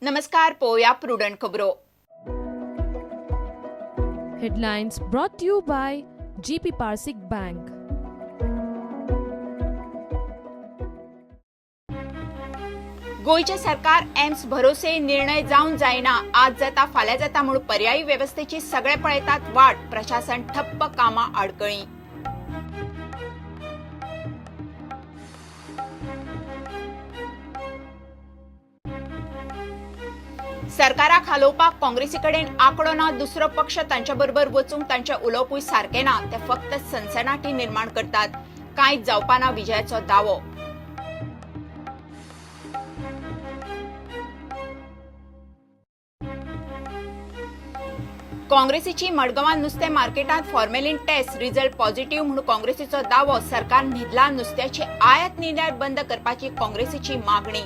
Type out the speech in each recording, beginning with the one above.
नमस्कार, पोया प्रुडंट खबरो. Headlines brought to you by GP Parsik Bank. गोयचे सरकार एम्स भरोसे निर्णय जावन जायना. आज जाता फाल्यां जाता म्हणून पर्यायी व्यवस्थेची सगळे पळयतात वाट. प्रशासन ठप्प, कामां आडकळी. सरकाराक हालोवपाक काँग्रेसी कडेन आंकडो ना. दुसरो पक्ष तांच्या बरोबर वचूंक तांचे उलोवपूय सारके ना. ते फक्त सनसनाटी निर्माण करतात. कांयच जावपा ना विजयाचो दावो. काँग्रेसीची मडगांवां नुस्तें मार्केटांत फॉर्मेलिन टेस्ट रिझल्ट पॉझिटिव्ह म्हणून काँग्रेसीचो दावो. सरकार न्हिदला नुस्त्याची आयात निर्यात बंद करपाची काँग्रेसीची मागणी.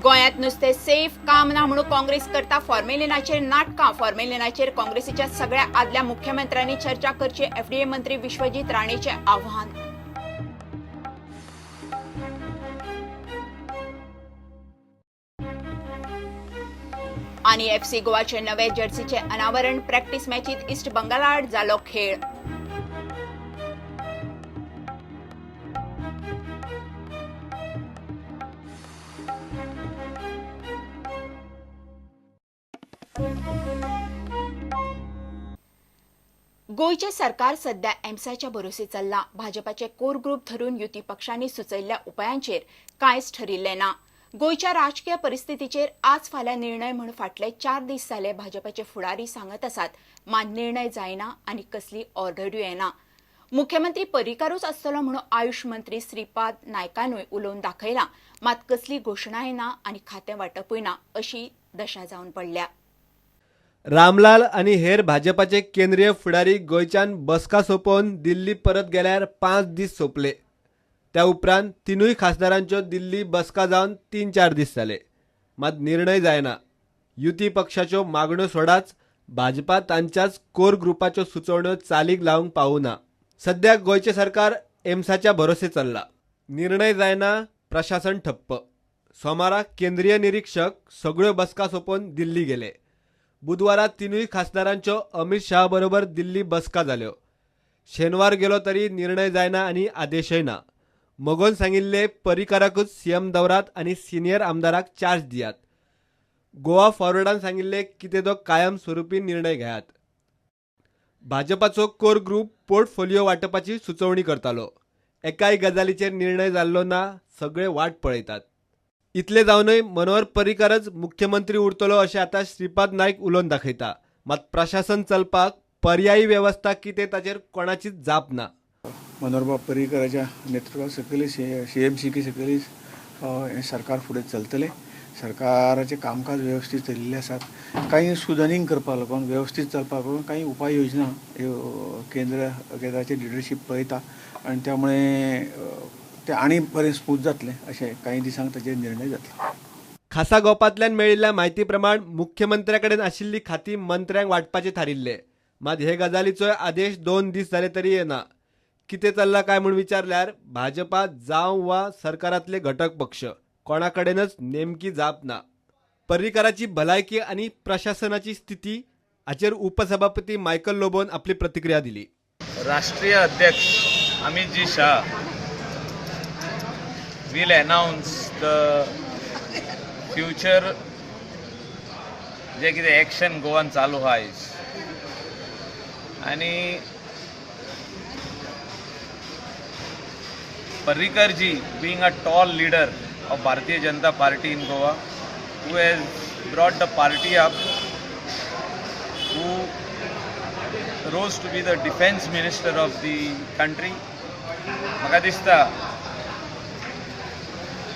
गोंयांत नुस्तें सेफ काम ना म्हणून काँग्रेस करता फॉर्मेलिनाचेर नाटकां. फॉर्मेलिनाचेर काँग्रेसीच्या सगळ्या आदल्या मुख्यमंत्र्यांनी चर्चा करची. एफडीए मंत्री विश्वजीत राणेचे आव्हान. आणि एफसी गोवाचे नवे जर्सीचे अनावरण. प्रॅक्टिस मॅचीत इस्ट बंगाला आड जालो खेळ. गोयचे सरकार सध्या एम्साच्या भरोसे चल्ला. भाजपाचे कोर ग्रुप धरून युती पक्षांनी सुचयल्ल्या उपायांचेर कांयच ठरिल्ले ना. गोयच्या राजकीय परिस्थितीचेर आज फाल्यां निर्णय म्हूण फाटले 4 दीस जाले भाजपाचे फुडारी सांगत आसात. मात निर्णय जायना आनी कसली ऑर्डरूय येना. मुख्यमंत्री पर्रीकारूच आसतलो म्हणून आयुष मंत्री श्रीपाद नायकानूय उलोवन दाखयला. मात कसली घोशणाय ना आनी खातें वांटपूय ना अशी दशा जावन पडल्या. रामलाल आणि हेर भाजपाचे केंद्रीय फुडारी गोंयच्यान बसका सोंपोवन दिल्ली परत गेल्यार 5 दीस सोंपले. त्या उपरांत तिनूय खासदारांच्यो दिल्ली बसका जावन 3-4 दीस जाले. मात निर्णय जायना. युती पक्षाच्यो मागण्यो सोडाच भाजपा तांच्याच कोर ग्रुपाच्यो सुचोवण्यो चालीक लावंक पावूना. सध्या गोंयचे सरकार एम्साच्या भरोसे चल्ला. निर्णय जायना, प्रशासन ठप्प. सोमारा केंद्रीय निरीक्षक सगळ्यो बसका सोंपोवन दिल्ली गेले. बुधवारात तिनूय खासदारांच्यो अमित शाह बरोबर दिल्ली बसका जाल्यो. शेनवार गेलो तरी निर्णय जायना आनी आदेशय ना. मगोन सांगिल्ले पर्रीकाराकूच सीएम दौरात आनी सिनियर आमदाराक चार्ज दियात. गोवा फॉरवर्डान सांगिल्ले कितें तो कायम स्वरुपी निर्णय घेयात. भाजपाचो कोर ग्रुप पोर्टफोलिओ वांटपाची सुचोवणी करतालो. एकाय गजालीचेर निर्णय जाल्लो ना. सगळे वाट पळयतात. इतले जावनय मनोहर पर्रीकारच मुख्यमंत्री उरतलो अशें आतां श्रीपाद नायक उलोवन दाखयता. मात प्रशासन चलपाक पर्यायी वेवस्था कितें ताचेर कोणाचीच जाप ना. मनोहर पर्रीकाराच्या नेतृत्वा सकयली सीएमसी सकयली सरकार फुडें चलतले. सरकाराचे कामकाज व्यवस्थीत चलिल्ले आसात. काही सुदारींग करपाक लागून व्यवस्थीत चलपाक लागून काही उपाय योजना केंद्राचे लिडरशीप पळयता आनी त्यामुळे ते आनी बरें स्मूथ जातलें अशें काही दिसांक ताचेर निर्णय जातलो. खासा गोपांतल्यान मेळिल्ल्या म्हायती प्रमाण मुख्यमंत्र्या कडेन आशिल्ली खातीं मंत्र्यांक वांटपाचे थारिल्ले. मात हे गजालीचो आदेश 2 दीस जाले तरी येना. कितें चल्लां काय म्हूण विचारल्यार भाजपा जावं वा सरकारांतले घटक पक्ष कोणा कडेनच नेमकी जाप ना. पर्रीकाराची भलायकी आनी प्रशासनाची स्थिती हाचेर उपसभापती मायकल लोबोन आपली प्रतिक्रिया दिली. राष्ट्रीय अध्यक्ष Amit ji Shah will announce the future जे कितें एक्शन गोवान चालू आहा आयज. आनी पर्रीकर जी being a tall leader of Bharatiya Janata Party in Goa, who has brought the party up, who rose to be the defense minister of the country. म्हाका दिसता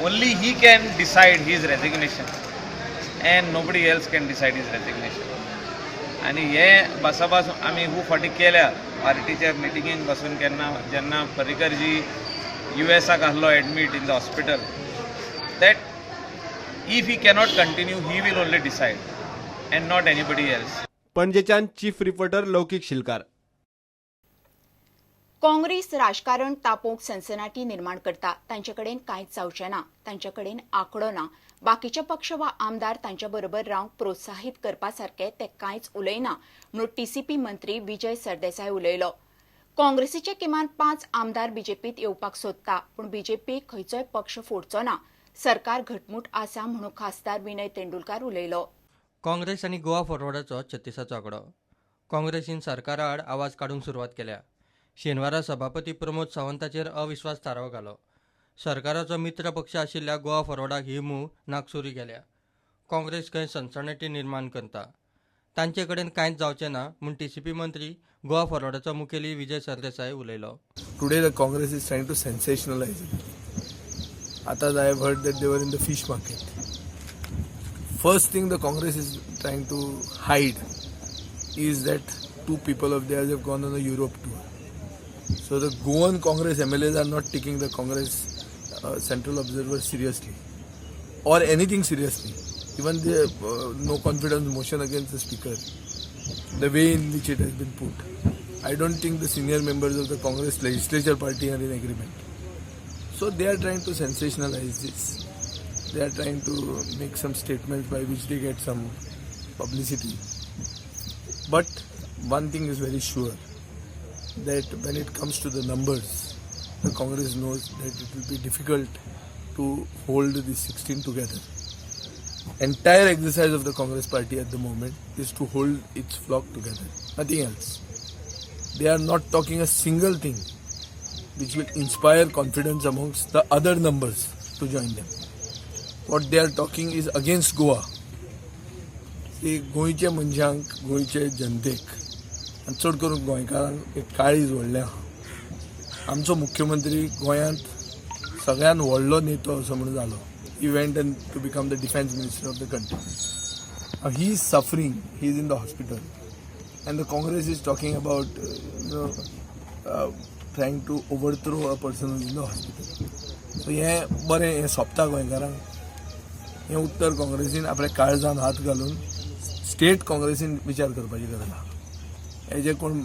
only he can decide his resignation and nobody else can decide his resignation. आणि हे बसाबास आमी खूब फाटी केल्या पार्टीच्या मिटिंगेक बसून जेन्ना पर्रीकर जी USAक आहलो admit in the hospital, that if he cannot continue he will only decide and not anybody else. पणजेच्यान चीफ रिपोर्टर लौकिक शिलकार. काँग्रेस राजकारण तापोवंक सनसनाटी निर्माण करता तांचे कडेन कांयच जावचें ना, तांचे कडेन आंकडो ना, बाकीचे पक्ष वा आमदार तांचे बरोबर रावंक प्रोत्साहीत करपा सारके ते कांयच उलयना म्हणून टीसीपी मंत्री विजय सरदेसाय उलयलो. काँग्रेसीचे किमान 5 आमदार बीजेपीत येवपाक सोदता, पूण बीजेपी खंयचोय पक्ष फोडचो ना, सरकार घटमूट आसा म्हणून खासदार विनय तेंडुलकार उलयलो. काँग्रेस आनी गोवा फॉरवर्डाचो 36 आंकडो. काँग्रेसीन सरकारा आड आवाज काडूंक सुरवात केल्या. शेनवारा सभापती प्रमोद सावंताचेर अविश्वास थाराव घालो. सरकाराचो मित्र पक्ष आशिल्ल्या गोवा फॉरवर्डाक ही मूव नाकसुरी गेल्या. काँग्रेस खंय सनसनाटी निर्माण करता. तांचे कडेन कांयच जावचें ना म्हूण टीसीपी मंत्री गोवा फॉरवर्डाचो मुखेली विजय सरदेसाय उलयलो. Today the Congress is trying to sensationalize it. Atas I have heard that they were in the fish market. First thing the Congress is trying to hide is that 2 people of theirs have gone on a Europe tour. So the Goan Congress MLAs are not taking the Congress Central Observer seriously or anything seriously. Even the no confidence motion against the speaker, the way in which it has been put. I don't think the senior members of the Congress legislature party are in agreement. So they are trying to sensationalize this. They are trying to make some statements by which they get some publicity. But one thing is very sure, that when it comes to the numbers, the Congress knows that it will be difficult to hold the 16 together. Entire exercise of the Congress party at the moment is to hold its flock together, nothing else. They are not talking a single thing which will inspire confidence amongst the other numbers to join them. What they are talking is against Goa. ते गोंयचे मनशांक, गोंयचे जनतेक आनी चड करून गोंयकारांक एक काळीज व्हडलें आहा. आमचो मुख्यमंत्री गोंयांत सगळ्यान व्हडलो नेतो असो म्हणून जालो. He went and to become the defence minister of the country. He is suffering, he is in the hospital, and the Congress is talking about trying to overthrow a person in the hospital. So हें बरें, हें सोंपता गोंयकारांक. हें उत्तर काँग्रेसीन आपल्या काळजान हात घालून स्टेट काँग्रेसीन विचार करपाची गरज आहा. हे जे कोण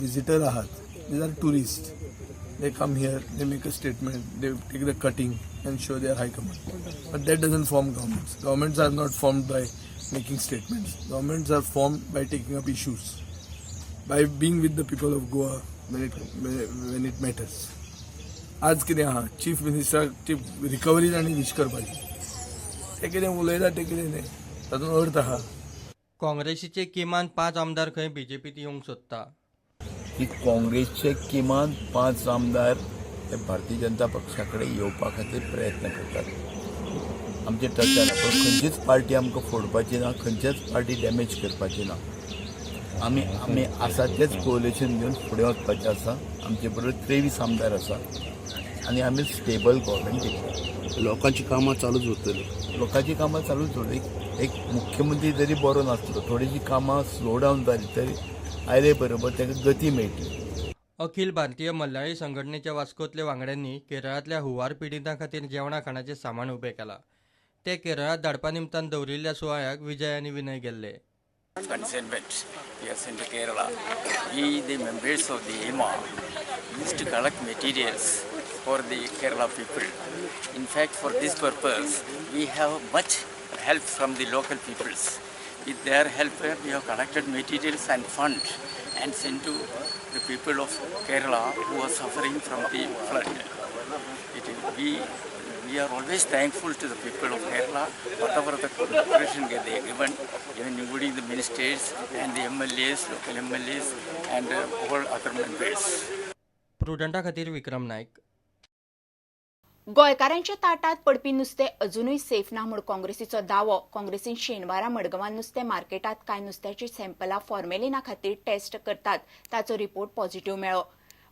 विजिटर आहात, these are tourist. They come here, they make a statement, they take the cutting and show their high command. But that doesn't form governments. Governments are not formed by making statements. Governments are formed by taking up issues, by being with the people of Goa when it matters. आज कितें आहा, chief मिनिस्टराची recovery आनी wish करपाची. ते कितें उलयता ते कितें न्ही, तातूंत अर्थ आहा. काँग्रेसीचे किमान 5 आमदार खंय बीजेपीत येवंक सोदता. की काँग्रेसचे किमान 5 आमदार हे भारतीय जनता पक्षा कडेन येवपा खातीर प्रयत्न करतात. आमचे टचार ना, पण खंयचीच पार्टी आमकां फोडपाची ना, खंयचेच पार्टी डॅमेज करपाची ना. आमी आसा तेच कोलेशन घेवन फुडें वचपाचें आसा. आमचे बरोबर 23 आमदार आसा आनी आमी स्टेबल गव्हर्मेंट दितले. लोकांची कामां चालूच उरतली. लोकांची कामां चालूच उरतली. एक मुख्यमंत्री जरी बरो नासलो, थोडीशी कामां स्लो डावन जाली तरी आयले बरोबर ताका गती मेळटली. अखिल भारतीय मल्लाळी संघटनेच्या वास्कोंतल्या वांगड्यांनी केरळांतल्या हुंवार पिडितां खातीर जेवणा खाणाचें सामान उबें केलां. ते केरळांत धाडपा निमतान दवरिल्ल्या सुवाळ्याक विजय आनी विनय गेल्ले. Consignment we are sent to Kerala. We, the members of the EMA, used to collect materials for the Kerala people. In fact, for this purpose, we have much help from the local peoples. With their help, we have collected materials and funds and sent to the people of Kerala who are suffering from the flood. We are always thankful to the people of Kerala, whatever the cooperation they are given, even including the ministers and the MLAs, local MLAs and all other members. प्रुडंटा खातीर विक्रम नायक. गोंयकारांच्या ताटात पडपी नुस्तें अजूनय safe ना म्हूण काँग्रेसीचो दावो. काँग्रेसीन शेनवारा मडगांवां नुस्तें मार्केटात कांय नुस्त्याची सॅम्पलां फॉर्मेलिना खातीर टेस्ट करतात, ताचो रिपोर्ट पॉझिटिव्ह मेळ्ळो.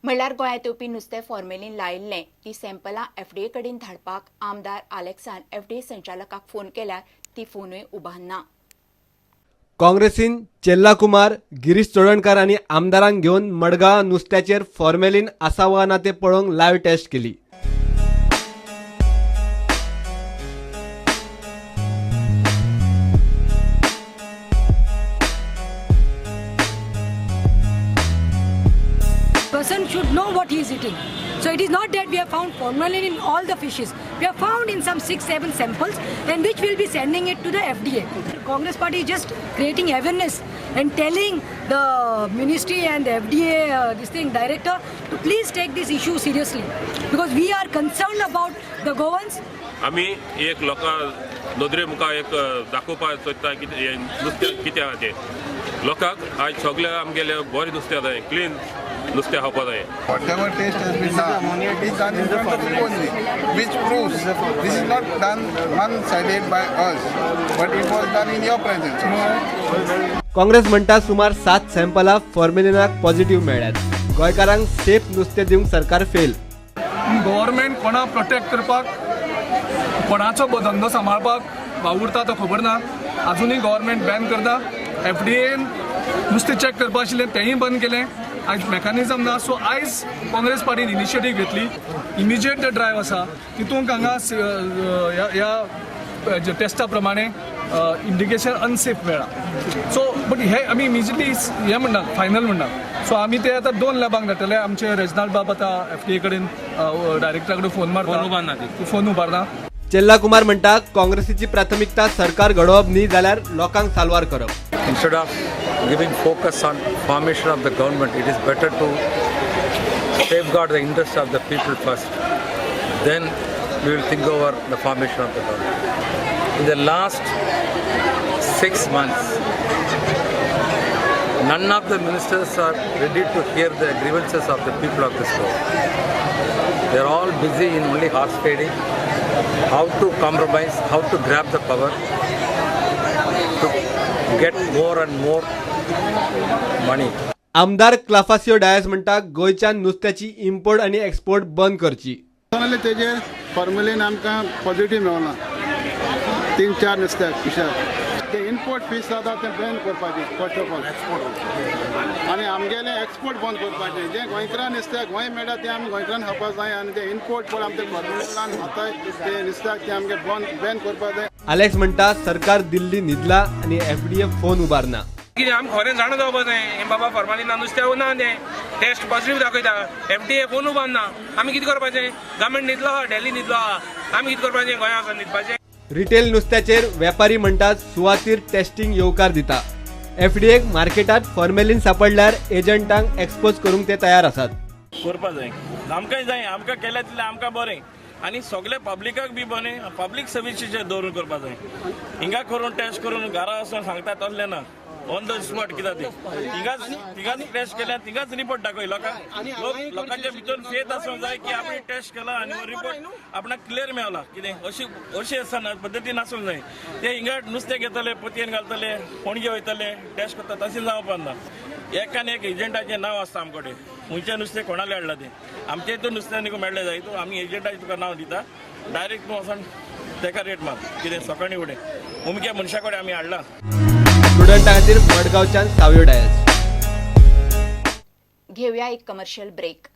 म्हणल्यार गोंयांत येवपी नुस्तें फॉर्मेलिन लायिल्लें. ती सॅम्पलां एफडीए कडेन धाडपाक आमदार आलेक्सान एफडीए संचालकाक फोन केल्यार ती फोनूय उबारना. काँग्रेसीन चेल्ला कुमार, गिरीश चोडणकार आनी आमदारांक घेवन मडगांव नुस्त्याचेर फॉर्मेलिन आसा वा ना तें पळोवंक लायव्ह टेस्ट केली. person should know what he is eating. So it is not that we have found formalin in all the fishes. We have found in some 6-7 samples, and which we'll be sending it to the FDA. Congress party is just creating awareness and telling the ministry and the FDA director to please take this issue seriously, because we are concerned about the Goans. आमी एक लोकां नदरे मुखार एक दाखोवपाक सोदता की नुस्तें कितें आहा तें लोकांक आज सगळे आमगेले बरें नुस्तें जाय क्लीन नुस्तें खावपा जाय. Whatever taste has been done, it is done in front of you only, which proves this is not done one-sided by us, but it was done in your presence. Congress म्हणटा सुमार 7 सॅम्पलां फॉर्मेलिनाक पॉझिटिव्ह मेळ्ळ्यात. गोंयकारांक safe नुस्तें दिवंक सरकार fail. Government कोणा protect करपाक कोणाचो धंदो सांबाळपाक वावुरता तो खबर ना. अजूनही गव्हर्मेंट बॅन करता. FDA नुस्तें चॅक करपा आशिल्लें तेंय बंद केलें. आयज मेकानिझम ना. सो आयज काँग्रेस पार्टीन इनिशिएटीव घेतली. इमिजिएट ड्रायव्ह आसा तितूंत हांगा ह्या टेस्टा प्रमाणे इंडिकेशन अनसेफ मेळ्ळा. सो बट हे आमी इमिजिएटली हे म्हणनात फायनल म्हणनात. सो आमी ते आतां 2 लॅबांक धाडटले. आमचे रेजनाल्ड बाब आतां FDA कडेन डायरेक्टरा कडेन फोन मारता. फोन उबारना. चेल्ला कुमार म्हणटा काँग्रेसीची प्राथमिकता सरकार घडोवप न्ही जाल्यार लोकांक साल्वार करप. Instead of giving focus on formation of the government, it is better to safeguard the interests of the people first. Then we will think over the formation of the government. In the last 6 months, none of the ministers are ready to hear the grievances of the people of this world. They are all busy in only horse trading, how to compromise, how to grab the power, to get more and more money. आमदार क्लाफासियो डायस म्हणटा गोंयच्यान नुस्त्याची import आनी export बंद करची. तेजे formalin आमकां positive मेळना 3-4 नुस्त्याक फिशाक. ते इम्पोर्ट फीश जाता ते बंद करपाचे फर्स्ट ऑफ ऑल आनी आमगेले एक्सपोर्ट बंद करपाचे. जे गोंयकारां नुस्त्याक गोंय मेळटा ते आमी गोंयकारांक खावपा जाय आनी ते इम्पोर्ट पण आमचे फॉर्मेलिनान खाताय ते नुस्त्याक ते आमगे बंद करपा जाय. अलेक्स म्हणटा सरकार दिल्ली न्हिदला आनी FDA फोन उबारना. कितें आमी खरें जाणा जावपा जाय बाबा फॉर्मालिना नुस्त्या ना तें टेस्ट पॉझिटिव्ह दाखयता. FDA फोन उबारना. आमी कितें करपाचें? गव्हर्मेंट न्हिदलो आहा, डेली न्हिदलो आहा. आमी कितें करपाचें? गोंया वचून न्हिदपाचें. रिटेल नुस्त्याचेर वेपारी म्हणटात सुवातेर टेस्टिंग येवकार दिता. FDAक मार्केटात फॉर्मेलिन सापडल्यार एजंटांक एक्सपोज करूंक ते तयार आसात. करपा जाय आमकांय जाय आमकां केलें तितलें आमकां बरें आनी सगळे पब्लिकाक बी बरें. पब्लीक सर्विसीचेर दवरून करपा जाय. हिंगा करून टेस्ट करून घरा वचून सांगता तसलें ना. ऑन द स्पॉट कित्याक ते थिंगाच टेस्ट केल्या थिंगाच रिपोर्ट दाखय लोकांच्या भितर फेथ आसूंक जाय की आमी टेस्ट केला आनी हो रिपोर्ट आपणाक क्लियर मेळला. कितें अशी आसना पद्दतीन आसूंक जाय. ते हिंगा नुस्तें घेतले पोतयेन घालतले पणजे वयतले टेस्ट करता तशें जावपा ना. एकान एक एजंटाचें नांव आसता आमचे कडेन खंयचें नुस्तें कोणालें हाडलां तें. आमच्या हितून नुस्तें न्ही मेळ्ळें जाय तूं आमी एजंटाचें तुका नांव दिता डायरेक्ट तूं वचून तेका रेट मार. कितें सकाळी फुडें उमक्या मनशा कडेन आमी हाडला. स्टुडंटा खातीर मडगांवच्यान सावयो डायस. घेऊया एक कमर्शियल ब्रेक.